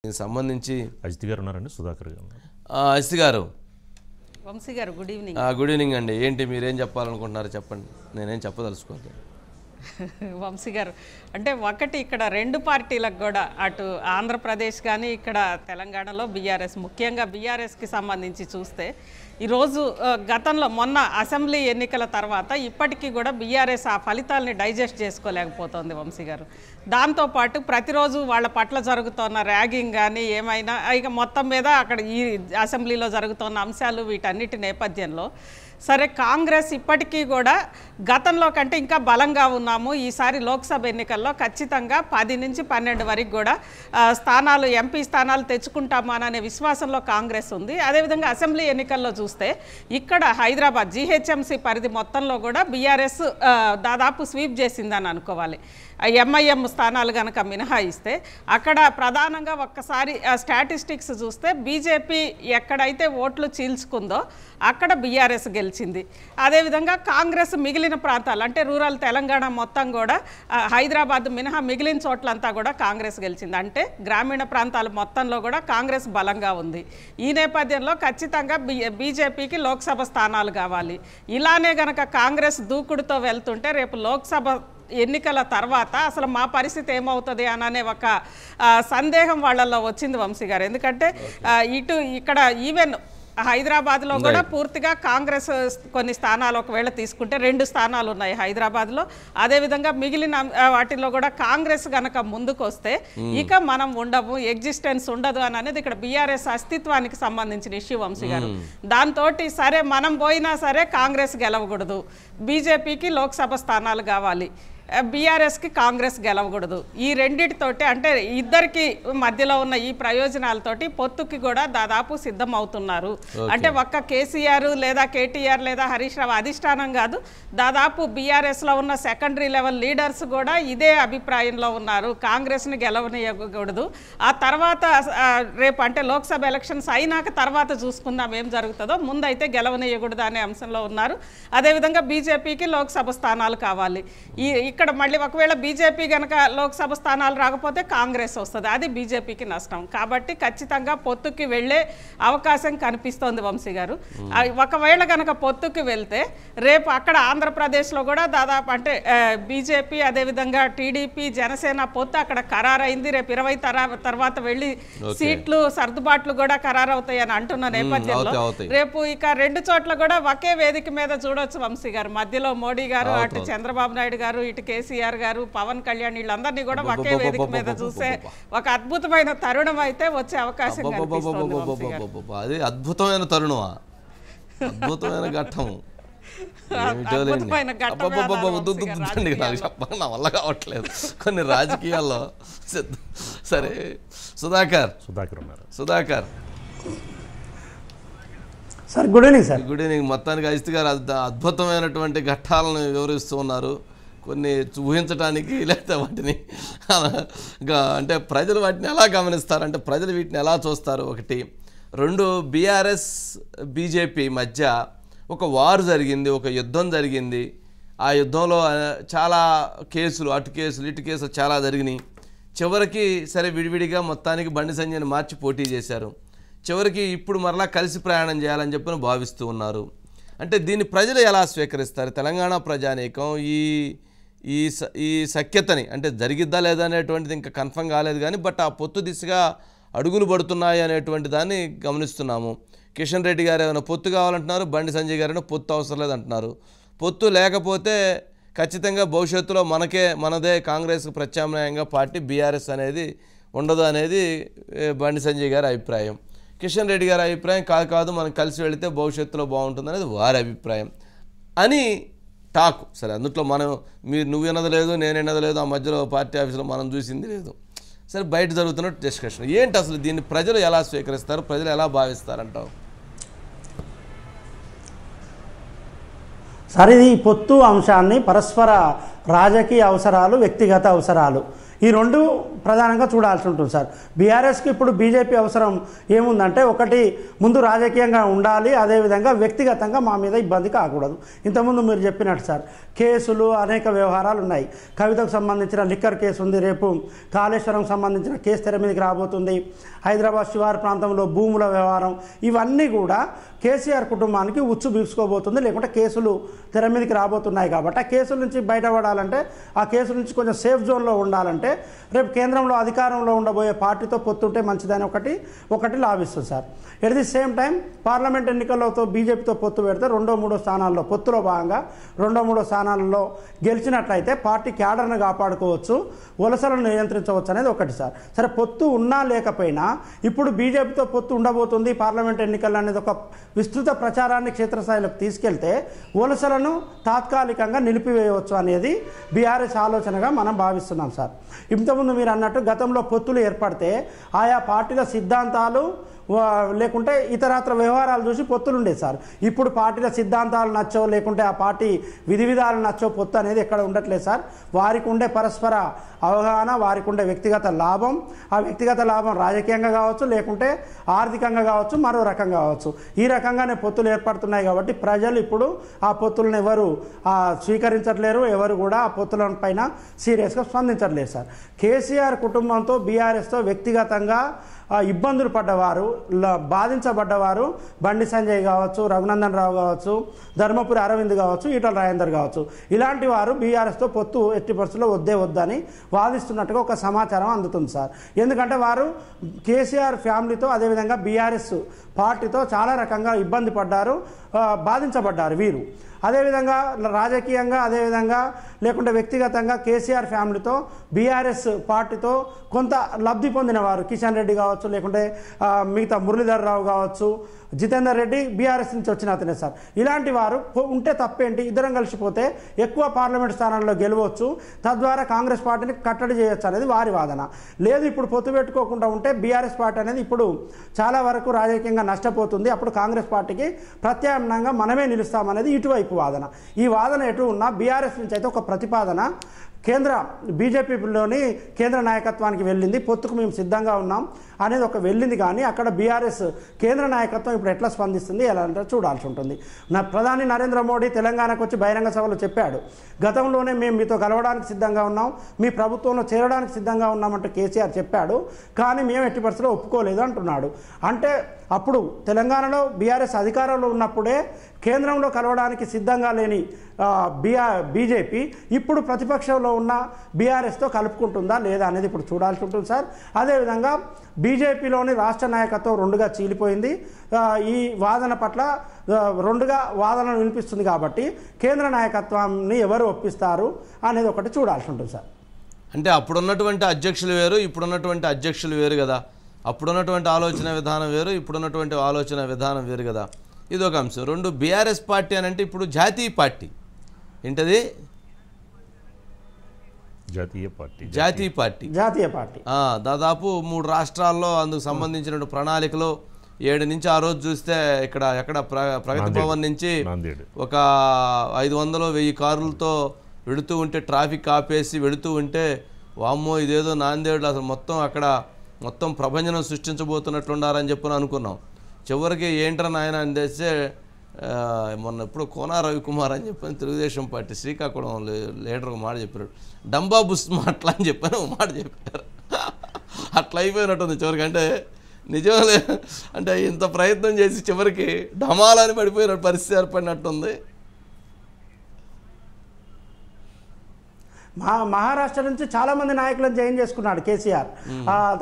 దీనికి సంబంధించి అజిత్ గారు ఉన్నారండి, సుధాకర్ గారు ఉన్నారు. అజిత్ గారు, వంశీ గారు గుడ్ ఈవినింగ్. గుడ్ ఈవినింగ్ అండి. ఏంటి మీరేం చెప్పాలనుకుంటున్నారో చెప్పండి, నేనేం చెప్పదలుచుకోలేదు. వంశీ గారు, అంటే ఒకటి ఇక్కడ రెండు పార్టీలకు కూడా అటు ఆంధ్రప్రదేశ్ కానీ ఇక్కడ తెలంగాణలో బీఆర్ఎస్, ముఖ్యంగా బీఆర్ఎస్కి సంబంధించి చూస్తే ఈరోజు గతంలో మొన్న అసెంబ్లీ ఎన్నికల తర్వాత ఇప్పటికీ కూడా బీఆర్ఎస్ ఆ ఫలితాలని డైజెస్ట్ చేసుకోలేకపోతుంది వంశీ గారు. దాంతోపాటు ప్రతిరోజు వాళ్ళ పట్ల జరుగుతున్న ర్యాగింగ్ కానీ ఏమైనా ఇక మొత్తం మీద అక్కడ ఈ అసెంబ్లీలో జరుగుతున్న అంశాలు వీటన్నిటి నేపథ్యంలో సరే కాంగ్రెస్ ఇప్పటికీ కూడా గతంలో కంటే ఇంకా బలంగా ఉన్నాము, ఈసారి లోక్సభ ఎన్నికల్లో ఖచ్చితంగా 10 నుంచి 12 వరకు కూడా స్థానాలు ఎంపీ స్థానాలు తెచ్చుకుంటామనే విశ్వాసంలో కాంగ్రెస్ ఉంది. అదేవిధంగా అసెంబ్లీ ఎన్నికల్లో చూస్తే ఇక్కడ హైదరాబాద్ జీహెచ్ఎంసీ పరిధి మొత్తంలో కూడా బీఆర్ఎస్ దాదాపు స్వీప్ చేసిందని అనుకోవాలి. ఎంఐఎం స్థానాలు కనుక మినహాయిస్తే అక్కడ ప్రధానంగా ఒక్కసారి స్టాటిస్టిక్స్ చూస్తే బీజేపీ ఎక్కడైతే ఓట్లు చీల్చుకుందో అక్కడ బీఆర్ఎస్ గెలిచింది. అదేవిధంగా కాంగ్రెస్ మిగిలిన ప్రాంతాలు అంటే రూరల్ తెలంగాణ మొత్తం కూడా హైదరాబాద్ మినహా మిగిలిన చోట్లంతా కూడా కాంగ్రెస్ గెలిచింది. అంటే గ్రామీణ ప్రాంతాల మొత్తంలో కూడా కాంగ్రెస్ బలంగా ఉంది. ఈ నేపథ్యంలో ఖచ్చితంగా బీజేపీకి లోక్సభ స్థానాలు కావాలి. ఇలానే గనక కాంగ్రెస్ దూకుడుతో వెళ్తుంటే రేపు లోక్సభ ఎన్నికల తర్వాత అసలు మా పరిస్థితి ఏమవుతుంది అనే ఒక సందేహం వాళ్ళల్లో వచ్చింది వంశీ గారు. ఎందుకంటే ఇక్కడ ఈవెన్ హైదరాబాద్లో కూడా పూర్తిగా కాంగ్రెస్ కొన్ని స్థానాలు ఒకవేళ తీసుకుంటే 2 స్థానాలు ఉన్నాయి హైదరాబాద్లో. అదేవిధంగా మిగిలిన వాటిల్లో కూడా కాంగ్రెస్ గనక ముందుకు వస్తే ఇక మనం ఉండము, ఎగ్జిస్టెన్స్ ఉండదు అనేది ఇక్కడ బీఆర్ఎస్ అస్తిత్వానికి సంబంధించిన ఇష్యూ వంశీ గారు. దాంతో సరే మనం పోయినా సరే కాంగ్రెస్ గెలవకూడదు, బీజేపీకి లోక్సభ స్థానాలు కావాలి, బీఆర్ఎస్కి కాంగ్రెస్ గెలవకూడదు. ఈ రెండిటితోటి అంటే ఇద్దరికి మధ్యలో ఉన్న ఈ ప్రయోజనాలతోటి పొత్తుకి కూడా దాదాపు సిద్ధం అవుతున్నారు. అంటే ఒక్క కేసీఆర్ లేదా కేటీఆర్ లేదా హరీష్ రావు అధిష్టానం కాదు, దాదాపు బీఆర్ఎస్లో ఉన్న సెకండరీ లెవెల్ లీడర్స్ కూడా ఇదే అభిప్రాయంలో ఉన్నారు, కాంగ్రెస్ని గెలవనీయకూడదు. ఆ తర్వాత రేపు అంటే లోక్సభ ఎలక్షన్స్ అయినాక తర్వాత చూసుకుందాం ఏం జరుగుతుందో, ముందైతే గెలవనీయకూడదు అనే అంశంలో ఉన్నారు. అదేవిధంగా బీజేపీకి లోక్సభ స్థానాలు కావాలి. ఇక్కడ మళ్ళీ ఒకవేళ బీజేపీ కనుక లోక్సభ స్థానాలు రాకపోతే కాంగ్రెస్ వస్తుంది, అది బీజేపీకి నష్టం. కాబట్టి ఖచ్చితంగా పొత్తుకి వెళ్ళే అవకాశం కనిపిస్తోంది వంశీ గారు. ఒకవేళ కనుక పొత్తుకి వెళ్తే రేపు అక్కడ ఆంధ్రప్రదేశ్లో కూడా దాదాపు అంటే బీజేపీ అదేవిధంగా టీడీపీ జనసేన పొత్తు అక్కడ ఖరారైంది. రేపు 20 తర్వాత వెళ్ళి సీట్లు సర్దుబాట్లు కూడా ఖరారవుతాయని అంటున్న నేపథ్యంలో రేపు ఇక 2 చోట్ల కూడా ఒకే వేదిక మీద చూడొచ్చు వంశీ గారు. మధ్యలో మోడీ గారు, అటు చంద్రబాబు నాయుడు గారు, ఇటు కేసీఆర్ గారు, పవన్ కళ్యాణ్ వీళ్ళందరినీ కూడా ఒకే వేదిక మీద చూసే ఒక అద్భుతమైన తరుణం అయితే వచ్చే అవకాశం కనిపిస్తోంది. అది అద్భుతమైన తరుణమా, అద్భుతమైన ఘట్టం, చెప్పాలి నా వల్ల కావట్లేదు కొన్ని రాజకీయాల్లో. సరే సుధాకర్ ఉన్నారు. Sudhakar sir good evening. Sir good evening. మొత్తానికి అజిత్ గారు అద్భుతమైనటువంటి ఘట్టాలను వివరిస్తూ ఉన్నారు. కొన్ని ఊహించడానికి లేకపోతే వాటిని అంటే ప్రజలు వాటిని ఎలా గమనిస్తారు, అంటే ప్రజలు వీటిని ఎలా చూస్తారు, 1. 2 బీఆర్ఎస్ బీజేపీ మధ్య ఒక వార్ జరిగింది, ఒక యుద్ధం జరిగింది. ఆ యుద్ధంలో చాలా కేసులు, అటు కేసులు ఇటు కేసులు చాలా జరిగినాయి. చివరికి సరే విడివిడిగా మొత్తానికి బండి సంజయ్ని మార్చి పోటీ చేశారు. చివరికి ఇప్పుడు మరలా కలిసి ప్రయాణం చేయాలని చెప్పి భావిస్తూ ఉన్నారు. అంటే దీన్ని ప్రజలు ఎలా స్వీకరిస్తారు? తెలంగాణ ప్రజానీకం ఈ సఖ్యతని అంటే జరిగిద్దా లేదా అనేటువంటిది ఇంకా కన్ఫర్మ్ కాలేదు కానీ బట్ ఆ పొత్తు దిశగా అడుగులు పడుతున్నాయి అనేటువంటి దాన్ని గమనిస్తున్నాము. కిషన్ రెడ్డి గారు ఏమైనా పొత్తు కావాలంటున్నారు, బండి సంజయ్ గారు పొత్తు అవసరం లేదంటున్నారు. పొత్తు లేకపోతే ఖచ్చితంగా భవిష్యత్తులో మనదే కాంగ్రెస్కు ప్రత్యామ్నాయంగా పార్టీ బీఆర్ఎస్ అనేది ఉండదు అనేది బండి సంజయ్ గారి అభిప్రాయం. కిషన్ రెడ్డి గారి అభిప్రాయం కాదు మనం కలిసి వెళితే భవిష్యత్తులో బాగుంటుంది అనేది వారి అభిప్రాయం అని టాక్. సరే అందుట్లో నువ్వు వినది లేదు, నేను వినది లేదు, ఆ మధ్యలో పార్టీ ఆఫీసులో మనం చూసింది లేదు. సరే బయట జరుగుతున్న డిస్కషన్ ఏంటి, అసలు దీన్ని ప్రజలు ఎలా స్వీకరిస్తారు, ప్రజలు ఎలా భావిస్తారంటావు? సార్ ఇది పొత్తు అంశాన్ని పరస్పర రాజకీయ అవసరాలు, వ్యక్తిగత అవసరాలు ఈ రెండు ప్రధానంగా చూడాల్సి ఉంటుంది సార్. బీఆర్ఎస్కి ఇప్పుడు బీజేపీ అవసరం ఏముందంటే, ఒకటి ముందు రాజకీయంగా ఉండాలి, అదేవిధంగా వ్యక్తిగతంగా మా మీద ఇబ్బంది కాకూడదు. ఇంతకుముందు మీరు చెప్పినట్టు సార్ కేసులు అనేక వ్యవహారాలు ఉన్నాయి. కవితకు సంబంధించిన లిక్కర్ కేసు ఉంది, రేపు కాళేశ్వరం సంబంధించిన కేసు తెర మీదకి రాబోతుంది, హైదరాబాద్ శివారు ప్రాంతంలో భూముల వ్యవహారం, ఇవన్నీ కూడా కేసీఆర్ కుటుంబానికి ఉచ్చు బీసుకోబోతుంది, లేకుంటే కేసులు తెర మీదకి రాబోతున్నాయి. కాబట్టి ఆ కేసుల నుంచి బయటపడాలంటే, ఆ కేసుల నుంచి కొంచెం సేఫ్ జోన్లో ఉండాలంటే రేపు కేంద్రంలో అధికారంలో ఉండబోయే పార్టీతో పొత్తుంటే మంచిదని ఒకటి లాభిస్తుంది sir. At the same time parliament ఎన్నికలతో బీజేపీతో పొత్తు పెడితే 2, 3 స్థానాల్లో పొత్తులో భాగంగా 2, 3 స్థానాలలో గెలిచినట్లయితే పార్టీ క్యాడర్ను కాపాడుకోవచ్చు, వలసలను నియంత్రించవచ్చు అనేది ఒకటి సార్. సరే, పొత్తు ఉన్నా లేకపోయినా ఇప్పుడు బీజేపీతో పొత్తు ఉండబోతుంది పార్లమెంట్ ఎన్నికలు అనేది ఒక విస్తృత ప్రచారాన్ని క్షేత్రస్థాయిలోకి తీసుకెళ్తే వలసలను తాత్కాలికంగా నిలిపివేయవచ్చు అనేది బీఆర్ఎస్ ఆలోచనగా మనం భావిస్తున్నాం సార్. ఇంతకుముందు మీరు అన్నట్టు గతంలో పొత్తులు ఏర్పడితే ఆయా పార్టీల సిద్ధాంతాలు లేకుంటే ఇతరత్ర వ్యవహారాలు చూసి పొత్తులు ఉండేది సార్. ఇప్పుడు పార్టీల సిద్ధాంతాలు నచ్చో, లేకుంటే ఆ పార్టీ విధి విధాలు నచ్చో పొత్తు అనేది ఎక్కడ ఉండట్లేదు సార్. వారికి ఉండే పరస్పర అవగాహన, వారికి ఉండే వ్యక్తిగత లాభం, ఆ వ్యక్తిగత లాభం రాజకీయంగా కావచ్చు, లేకుంటే ఆర్థికంగా కావచ్చు, మరో రకంగా కావచ్చు, ఈ రకంగానే పొత్తులు ఏర్పడుతున్నాయి. కాబట్టి ప్రజలు ఇప్పుడు ఆ పొత్తులను ఎవరు స్వీకరించట్లేరు, ఎవరు కూడా ఆ పొత్తుల పైన సీరియస్గా స్పందించట్లేదు సార్. కేసీఆర్ కుటుంబంతో బీఆర్ఎస్తో వ్యక్తిగతంగా ఇబ్బందులు పడ్డవారు, బాధించబడ్డవారు బండి సంజయ్ కావచ్చు, రఘునందన్ రావు కావచ్చు, ధర్మపురి అరవింద్ కావచ్చు, ఈటల రాజేందర్ కావచ్చు, ఇలాంటి వారు బీఆర్ఎస్తో పొత్తు ఎట్టి పరిస్థితుల్లో వద్దని వాదిస్తున్నట్టుగా ఒక సమాచారం అందుతుంది సార్. ఎందుకంటే వారు కేసీఆర్ ఫ్యామిలీతో, అదేవిధంగా బీఆర్ఎస్ పార్టీతో చాలా రకంగా ఇబ్బంది పడ్డారు, బాధించబడ్డారు వీరు. అదేవిధంగా రాజకీయంగా, అదేవిధంగా లేకుంటే వ్యక్తిగతంగా కేసీఆర్ ఫ్యామిలీతో, బీఆర్ఎస్ పార్టీతో కొంత లబ్ధి పొందిన వారు కిషన్ రెడ్డి కావచ్చు, లేకుంటే మిగతా మురళీధర్ రావు కావచ్చు, జితేందర్ రెడ్డి బీఆర్ఎస్ నుంచి వచ్చిన అతనే సార్. ఇలాంటి వారు ఉంటే తప్పేంటి, ఇద్దరం కలిసిపోతే ఎక్కువ పార్లమెంట్ స్థానాల్లో గెలవచ్చు, తద్వారా కాంగ్రెస్ పార్టీని కట్టడి చేయొచ్చు అనేది వారి వాదన. లేదు, ఇప్పుడు పొత్తు పెట్టుకోకుండా ఉంటే బీఆర్ఎస్ పార్టీ అనేది ఇప్పుడు చాలా వరకు రాజకీయంగా నష్టపోతుంది, అప్పుడు కాంగ్రెస్ పార్టీకి ప్రత్యామ్నాయంగా మనమే నిలుస్తామనేది ఇటువైపు వాదన. ఈ వాదన ఎటు ఉన్నా బీఆర్ఎస్ నుంచి అయితే ఒక ప్రతిపాదన కేంద్ర బీజేపీలోని కేంద్ర నాయకత్వానికి వెళ్ళింది, పొత్తుకు మేము సిద్ధంగా ఉన్నాం అనేది ఒక వెళ్ళింది. కానీ అక్కడ బీఆర్ఎస్ కేంద్ర నాయకత్వం ఇప్పుడు ఎట్లా స్పందిస్తుంది, ఎలా అంటే చూడాల్సి ఉంటుంది. ప్రధాని నరేంద్ర మోడీ తెలంగాణకు వచ్చి బహిరంగ సభలో చెప్పాడు, గతంలోనే మేము మీతో కలవడానికి సిద్ధంగా ఉన్నాం, మీ ప్రభుత్వంలో చేరడానికి సిద్ధంగా ఉన్నామంటూ కేసీఆర్ చెప్పాడు, కానీ మేము ఎట్టి పరిస్థితుల్లో ఒప్పుకోలేదు అంటున్నాడు. అంటే అప్పుడు తెలంగాణలో బీఆర్ఎస్ అధికారంలో ఉన్నప్పుడే కేంద్రంలో కలవడానికి సిద్ధంగా లేని బీజేపీ ఇప్పుడు ప్రతిపక్షంలో ఉన్న బీఆర్ఎస్తో కలుపుకుంటుందా లేదా అనేది ఇప్పుడు చూడాల్సి ఉంటుంది సార్. అదేవిధంగా బీజేపీలోని రాష్ట్ర నాయకత్వం రెండుగా చీలిపోయింది, ఈ వాదన పట్ల రెండుగా వాదనలు వినిపిస్తుంది. కాబట్టి కేంద్ర నాయకత్వాన్ని ఎవరు ఒప్పిస్తారు అనేది ఒకటి చూడాల్సి ఉంటుంది సార్. అంటే అప్పుడున్నటువంటి అధ్యక్షులు వేరు, ఇప్పుడున్నటువంటి అధ్యక్షులు వేరు కదా, అప్పుడున్నటువంటి ఆలోచన విధానం వేరు, ఇప్పుడున్నటువంటి ఆలోచన విధానం వేరు కదా, ఇదొక అంశం. రెండు, బీఆర్ఎస్ పార్టీ అని అంటే ఇప్పుడు జాతీయ పార్టీ ఏంటది, జాతీయ పార్టీ దాదాపు 3 రాష్ట్రాల్లో అందుకు సంబంధించిన ప్రణాళికలు 7 నుంచి ఆ రోజు చూస్తే ఎక్కడ ప్రగతి భవన్ నుంచి ఒక 500-1000 కారులతో వెళుతూ ఉంటే ట్రాఫిక్ ఆపేసి వెళుతూ ఉంటే వామ్మో ఇదేదో నాందేడు అసలు మొత్తం ప్రభంజనం సృష్టించబోతున్నట్లుండారని చెప్పని అనుకున్నాం. చివరికి ఏంట్రా నాయన అని తెస్తే మొన్న ఎప్పుడు కోనా రవికుమార్ అని చెప్పని తెలుగుదేశం పార్టీ శ్రీకాకుళం లీడర్ ఒక మాట చెప్పారు, డంబా బుస్ మాటలు అని చెప్పని ఒక మాట చెప్పారు. అట్లా అయిపోయినట్టుంది చివరికి. అంటే నిజం అంటే ఇంత ప్రయత్నం చేసి చివరికి డమాలని పడిపోయిన పరిస్థితి ఏర్పడినట్టుంది. మహారాష్ట్ర నుంచి చాలామంది నాయకులను జాయిన్ చేసుకున్నాడు కేసీఆర్.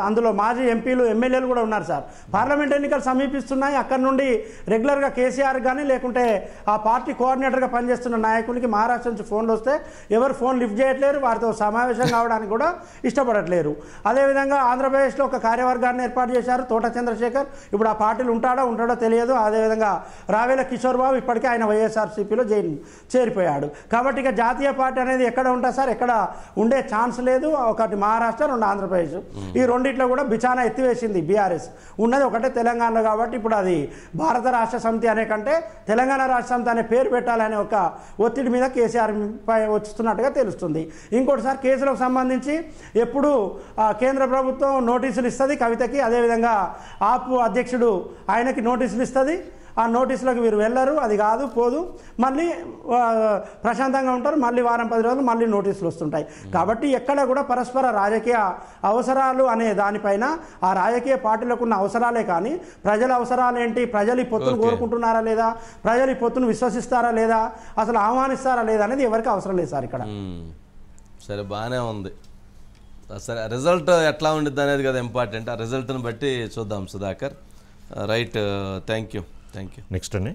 అందులో మాజీ ఎంపీలు, ఎమ్మెల్యేలు కూడా ఉన్నారు సార్. పార్లమెంట్ ఎన్నికలు సమీపిస్తున్నాయి, అక్కడ నుండి రెగ్యులర్గా కేసీఆర్ కానీ లేకుంటే ఆ పార్టీ కోఆర్డినేటర్గా పనిచేస్తున్న నాయకులకి మహారాష్ట్ర నుంచి ఫోన్లు వస్తే ఎవరు ఫోన్ లిఫ్ట్ చేయట్లేరు, వారితో సమావేశం కావడానికి కూడా ఇష్టపడట్లేరు. అదేవిధంగా ఆంధ్రప్రదేశ్లో ఒక కార్యవర్గాన్ని ఏర్పాటు చేశారు, తోట చంద్రశేఖర్. ఇప్పుడు ఆ పార్టీలు ఉంటాడో తెలియదు. అదేవిధంగా రావేల కిషోర్ బాబు ఇప్పటికే ఆయన వైఎస్ఆర్సీపీలో చేరిపోయాడు. కాబట్టి ఇక జాతీయ పార్టీ అనేది ఎక్కడ ఉంటుంది సార్, ఎక్కడ ఎక్కడ ఉండే ఛాన్స్ లేదు. ఒకటి మహారాష్ట్ర, రెండు ఆంధ్రప్రదేశ్, ఈ రెండిట్లో కూడా బిచానా ఎత్తివేసింది బీఆర్ఎస్. ఉన్నది ఒకటే తెలంగాణలో కాబట్టి ఇప్పుడు అది భారత రాష్ట్ర సమితి అనే కంటే తెలంగాణ రాష్ట్ర సమితి అనే పేరు పెట్టాలనే ఒక ఒత్తిడి మీద కేసీఆర్ పై వస్తున్నట్టుగా తెలుస్తుంది. ఇంకోటిసారి కేసులకు సంబంధించి ఎప్పుడు కేంద్ర ప్రభుత్వం నోటీసులు ఇస్తుంది కవితకి, అదేవిధంగా ఆప్ అధ్యక్షుడు ఆయనకి నోటీసులు ఇస్తుంది. ఆ నోటీసులకు వీరు వెళ్ళరు, అది కాదు పోదు, మళ్ళీ ప్రశాంతంగా ఉంటారు, మళ్ళీ వారం 10 రోజులు మళ్ళీ నోటీసులు వస్తుంటాయి. కాబట్టి ఎక్కడ కూడా పరస్పర రాజకీయ అవసరాలు అనే దానిపైన ఆ రాజకీయ పార్టీలకు ఉన్న అవసరాలే కానీ ప్రజల అవసరాలు ఏంటి, ప్రజలు ఈ పొత్తును కోరుకుంటున్నారా లేదా, ప్రజలు ఈ పొత్తును విశ్వసిస్తారా లేదా, అసలు ఆహ్వానిస్తారా లేదా అనేది ఎవరికి అవసరం లేదు సార్ ఇక్కడ. సరే, బాగానే ఉంది. సరే, రిజల్ట్ ఎట్లా ఉండిద్ది అనేది కదా ఇంపార్టెంట్. ఆ రిజల్ట్ని బట్టి చూద్దాం Sudhakar. Right, thank you. Next అండి